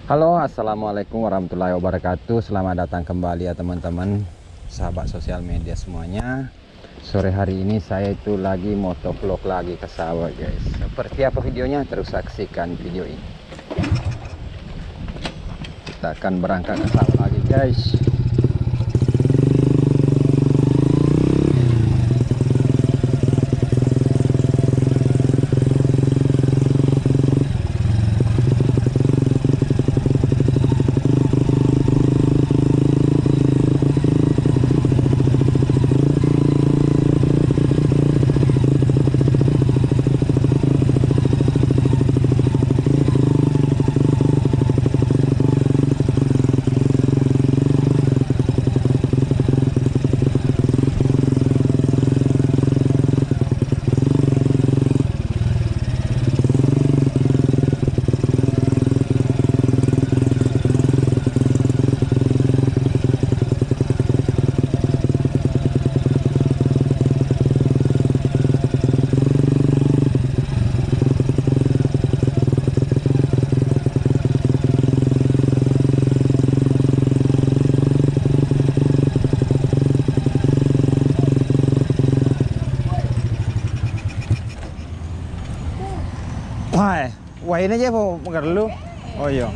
Halo, assalamualaikum warahmatullahi wabarakatuh. Selamat datang kembali ya teman-teman, sahabat sosial media semuanya. Sore hari ini saya itu lagi motovlog lagi ke sawah guys. Seperti apa videonya? Terus saksikan video ini. Kita akan berangkat ke sawah lagi guys. Wah ini aja mau makan dulu. Oh iya.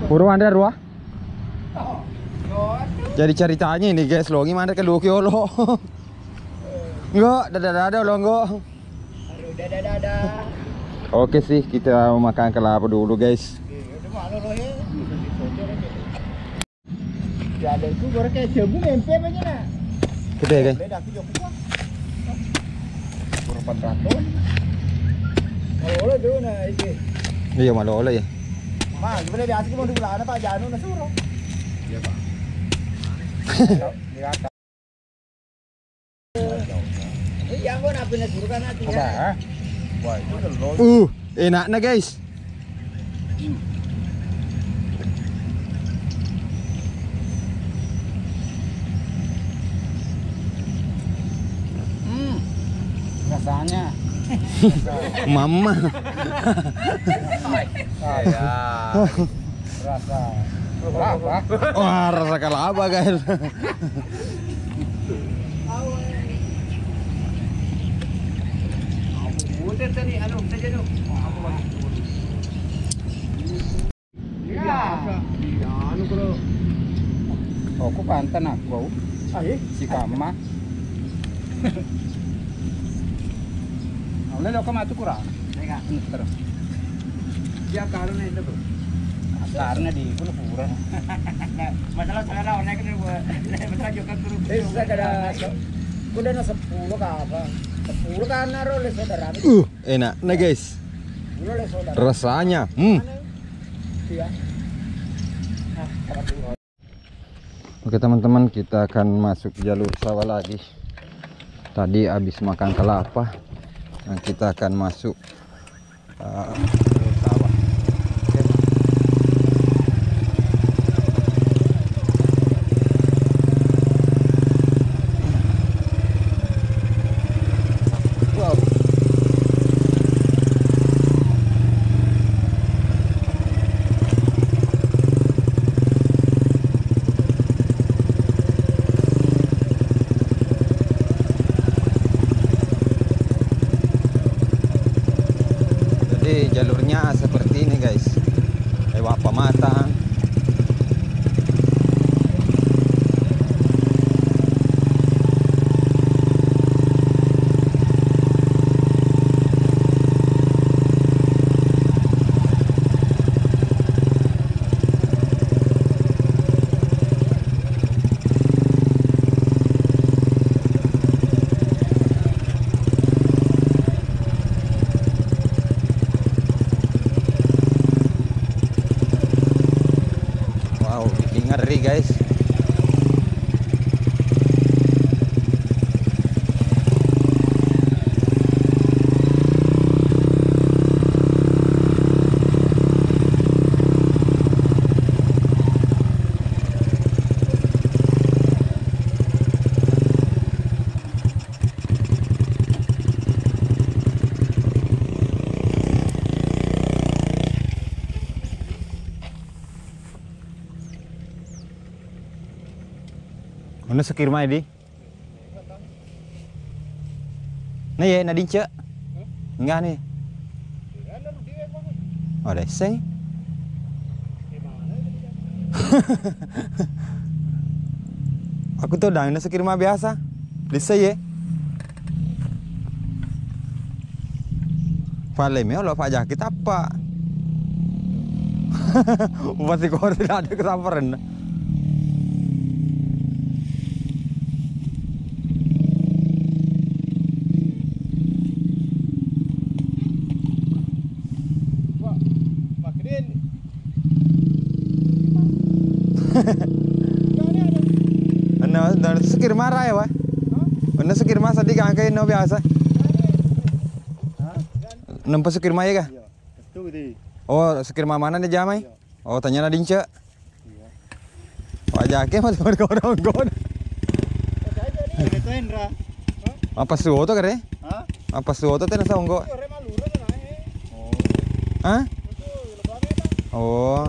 Buru anda dua. Jadi ceritanya ini guys, lo gimana ke lu lo? Enggak, dada lo enggak. Oke sih, kita mau makan kelapa dulu guys. Ada itu goreng kayak jamu tempe apa nak? Gede guys. Kalau dulu nah ini. Iya malu oleh ya. Mah, gimana biasa kita mau di belakang Pak Janu nasuruh. Iya Pak. Di atas. Iya, gua nak pindah suruh kan hati ya. Wah, itu telur. Enaknya guys. Rasanya. Mama. Ya. Rasa. Apa? Wah, rasa kelapa guys. Udah tadi anu saja dulu. Ya. Anu bro. Aku pantan aku. Si Kama. Oleh lo kematu kurang. Enggak. Terus. Ya karena itu bro. Karena di kuno kurang. Masalah selera onek itu masalah juga guru. Bisa kada. Kuda na 10 ka apa? 10 kan naro le saudara. Enak nah guys. Rasanya. Iya. Oke teman-teman, kita akan masuk jalur sawah lagi. Tadi habis makan kelapa. Nah, kita akan masuk jalur sawah. Jalurnya seperti ini guys, lewat pematang. Ngeri guys. Mana sekirma di? Nah ya, nadin cek. Enggak nih. Oh, deseng. Aku tuh udah ini sekirma biasa. Bisa ya. Palemnya lo Pak Jakit apa? Pasti kau tidak ada kesabaran. Nah, sekir marah ya, Pak? Mana sekir masa di kangkai no biasa? Nampak sekir maya kah? Oh, sekir mana nih jamai? Oh, tanya nadin cek. Wajah ke masih berkorong-korong. Apa suo to kare? Apa suo to tena saunggo? Hah? Oh.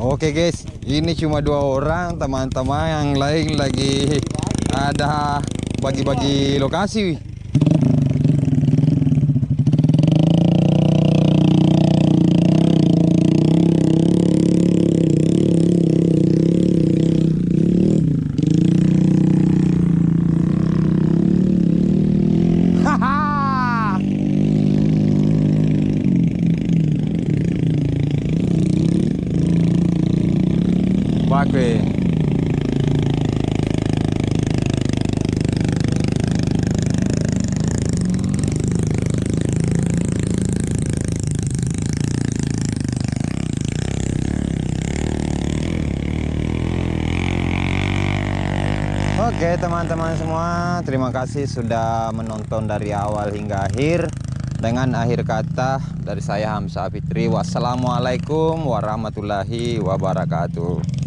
Oke guys, ini cuma 2 orang, teman-teman yang lain lagi ada bagi-bagi lokasi. Bakwe. Oke teman-teman semua, terima kasih sudah menonton dari awal hingga akhir. Dengan akhir kata dari saya Hamzah Fitri, wassalamualaikum warahmatullahi wabarakatuh.